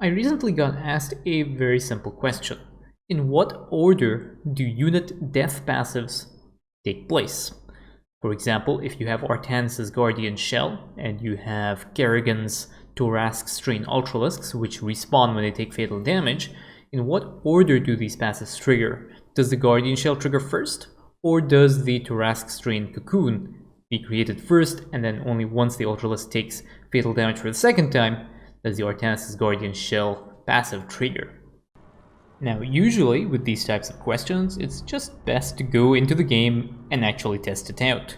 I recently got asked a very simple question. In what order do unit death passives take place? For example, if you have Artanis' Guardian Shell and you have Kerrigan's Thoracic Strain Ultralisks, which respawn when they take fatal damage, in what order do these passives trigger? Does the Guardian Shell trigger first, or does the Thoracic Strain Cocoon be created first, and then only once the Ultralisk takes fatal damage for the second time does the Artanis' Guardian Shell passive trigger? Now, usually with these types of questions, it's just best to go into the game and actually test it out.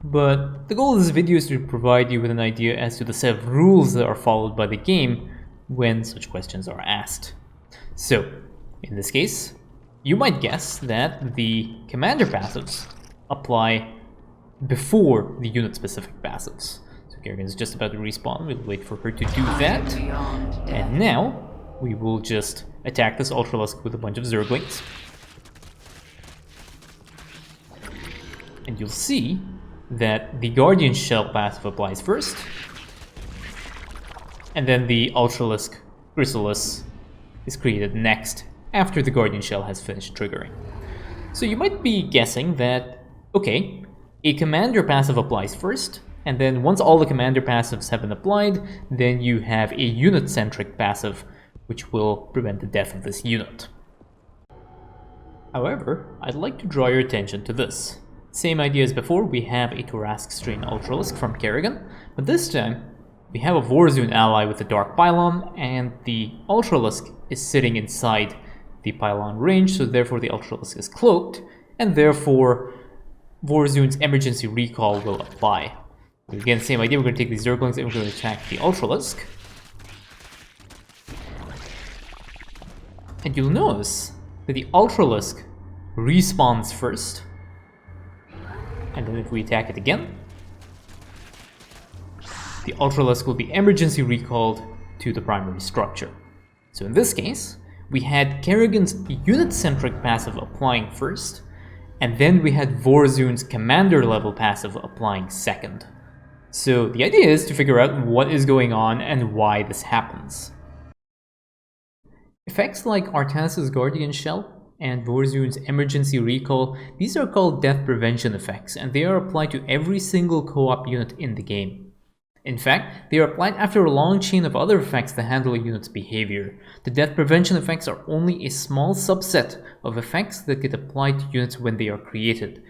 But the goal of this video is to provide you with an idea as to the set of rules that are followed by the game when such questions are asked. So, in this case, you might guess that the commander passives apply before the unit-specific passives. So Kerrigan is just about to respawn, we'll wait for her to do that. And now, we will just attack this Ultralisk with a bunch of Zerglings. And you'll see that the Guardian Shell passive applies first, and then the Ultralisk Chrysalis is created next, after the Guardian Shell has finished triggering. So you might be guessing that, okay, a Commander passive applies first, and then once all the Commander passives have been applied, then you have a unit-centric passive, which will prevent the death of this unit. However, I'd like to draw your attention to this. Same idea as before, we have a Thoracic Strain Ultralisk from Kerrigan, but this time we have a Vorazun ally with a Dark Pylon, and the Ultralisk is sitting inside the Pylon range, so therefore the Ultralisk is cloaked, and therefore Vorazun's emergency recall will apply. Again, same idea, we're going to take these Zerglings and we're going to attack the Ultralisk. And you'll notice that the Ultralisk respawns first, and then if we attack it again, the Ultralisk will be emergency recalled to the primary structure. So in this case, we had Kerrigan's unit-centric passive applying first, and then we had Vorazun's commander level passive applying second. So the idea is to figure out what is going on and why this happens. Effects like Artanis' Guardian Shell and Vorazun's emergency recall, these are called death prevention effects, and they are applied to every single co-op unit in the game. In fact, they are applied after a long chain of other effects that handle a unit's behavior. The death prevention effects are only a small subset of effects that get applied to units when they are created.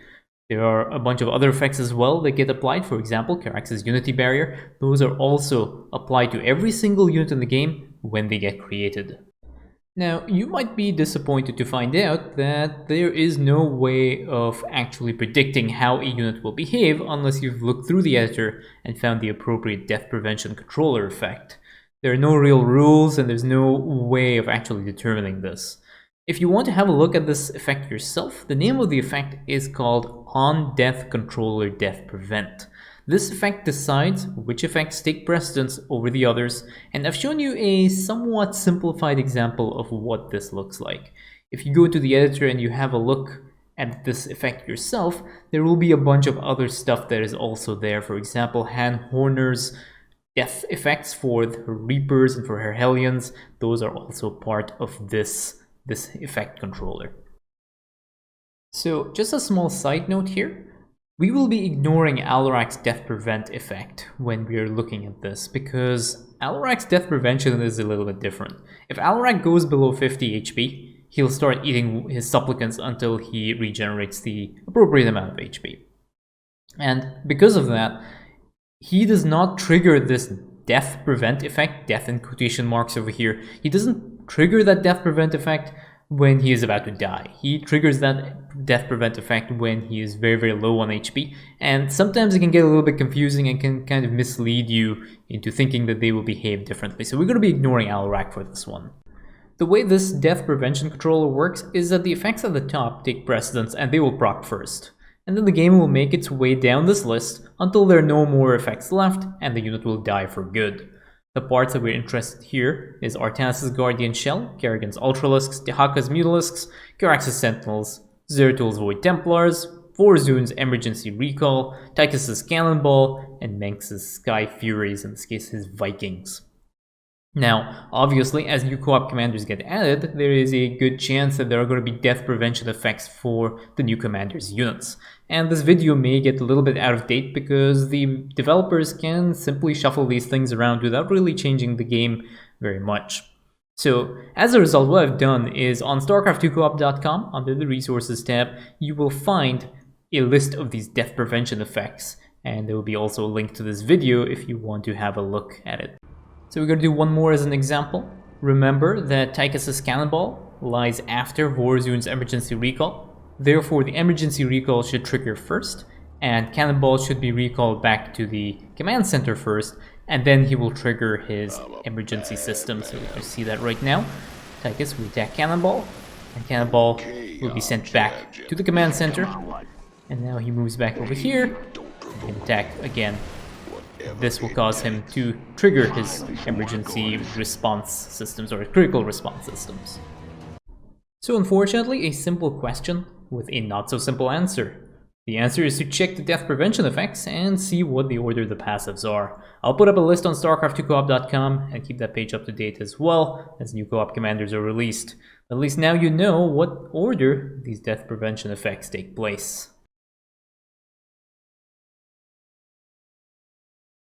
There are a bunch of other effects as well that get applied. For example, Karax's Unity Barrier. Those are also applied to every single unit in the game when they get created. Now, you might be disappointed to find out that there is no way of actually predicting how a unit will behave unless you've looked through the editor and found the appropriate death prevention controller effect. There are no real rules and there's no way of actually determining this. If you want to have a look at this effect yourself, the name of the effect is called On Death Controller Death Prevent. This effect decides which effects take precedence over the others, and I've shown you a somewhat simplified example of what this looks like. If you go to the editor and you have a look at this effect yourself, there will be a bunch of other stuff that is also there. For example, Han Horner's death effects for her Reapers and for her Hellions, those are also part of this effect controller. So just a small side note here. We will be ignoring Alarak's Death Prevent effect when we are looking at this, because Alarak's Death Prevention is a little bit different. If Alarak goes below 50 HP, he'll start eating his supplicants until he regenerates the appropriate amount of HP. And because of that, he does not trigger this Death Prevent effect, death in quotation marks over here. He doesn't trigger that Death Prevent effect when he is about to die. He triggers that death prevent effect when he is very, very low on HP, and sometimes it can get a little bit confusing and can kind of mislead you into thinking that they will behave differently. So we're going to be ignoring Alarak for this one. The way this death prevention controller works is that the effects at the top take precedence and they will proc first. And then the game will make its way down this list until there are no more effects left and the unit will die for good. The parts that we're interested here is Artanis' Guardian Shell, Kerrigan's Ultralisks, Dehaka's Mutalisks, Karax's Sentinels, Zeratul Void Templars, Vorazun's Emergency Recall, Tychus' Cannonball, and Menx's Sky Furies, in this case his Vikings. Now, obviously, as new co-op commanders get added, there is a good chance that there are going to be death prevention effects for the new commanders' units. And this video may get a little bit out of date because the developers can simply shuffle these things around without really changing the game very much. So, as a result, what I've done is on StarCraft2coop.com, under the Resources tab, you will find a list of these death prevention effects. And there will be also a link to this video if you want to have a look at it. So we're going to do one more as an example. Remember that Tychus's Cannonball lies after Vorzun's Emergency Recall. Therefore, the Emergency Recall should trigger first, and Cannonball should be recalled back to the Command Center first, and then he will trigger his emergency system. So we can see that right now. Tychus will attack Cannonball, and Cannonball will be sent back to the Command Center. And now he moves back over here, and can attack again. This will cause him to trigger his emergency response systems or critical response systems. So unfortunately, a simple question with a not so simple answer. The answer is to check the death prevention effects and see what the order the passives are. I'll put up a list on StarCraft2coop.com and keep that page up to date as well as new co-op commanders are released. At least now you know what order these death prevention effects take place.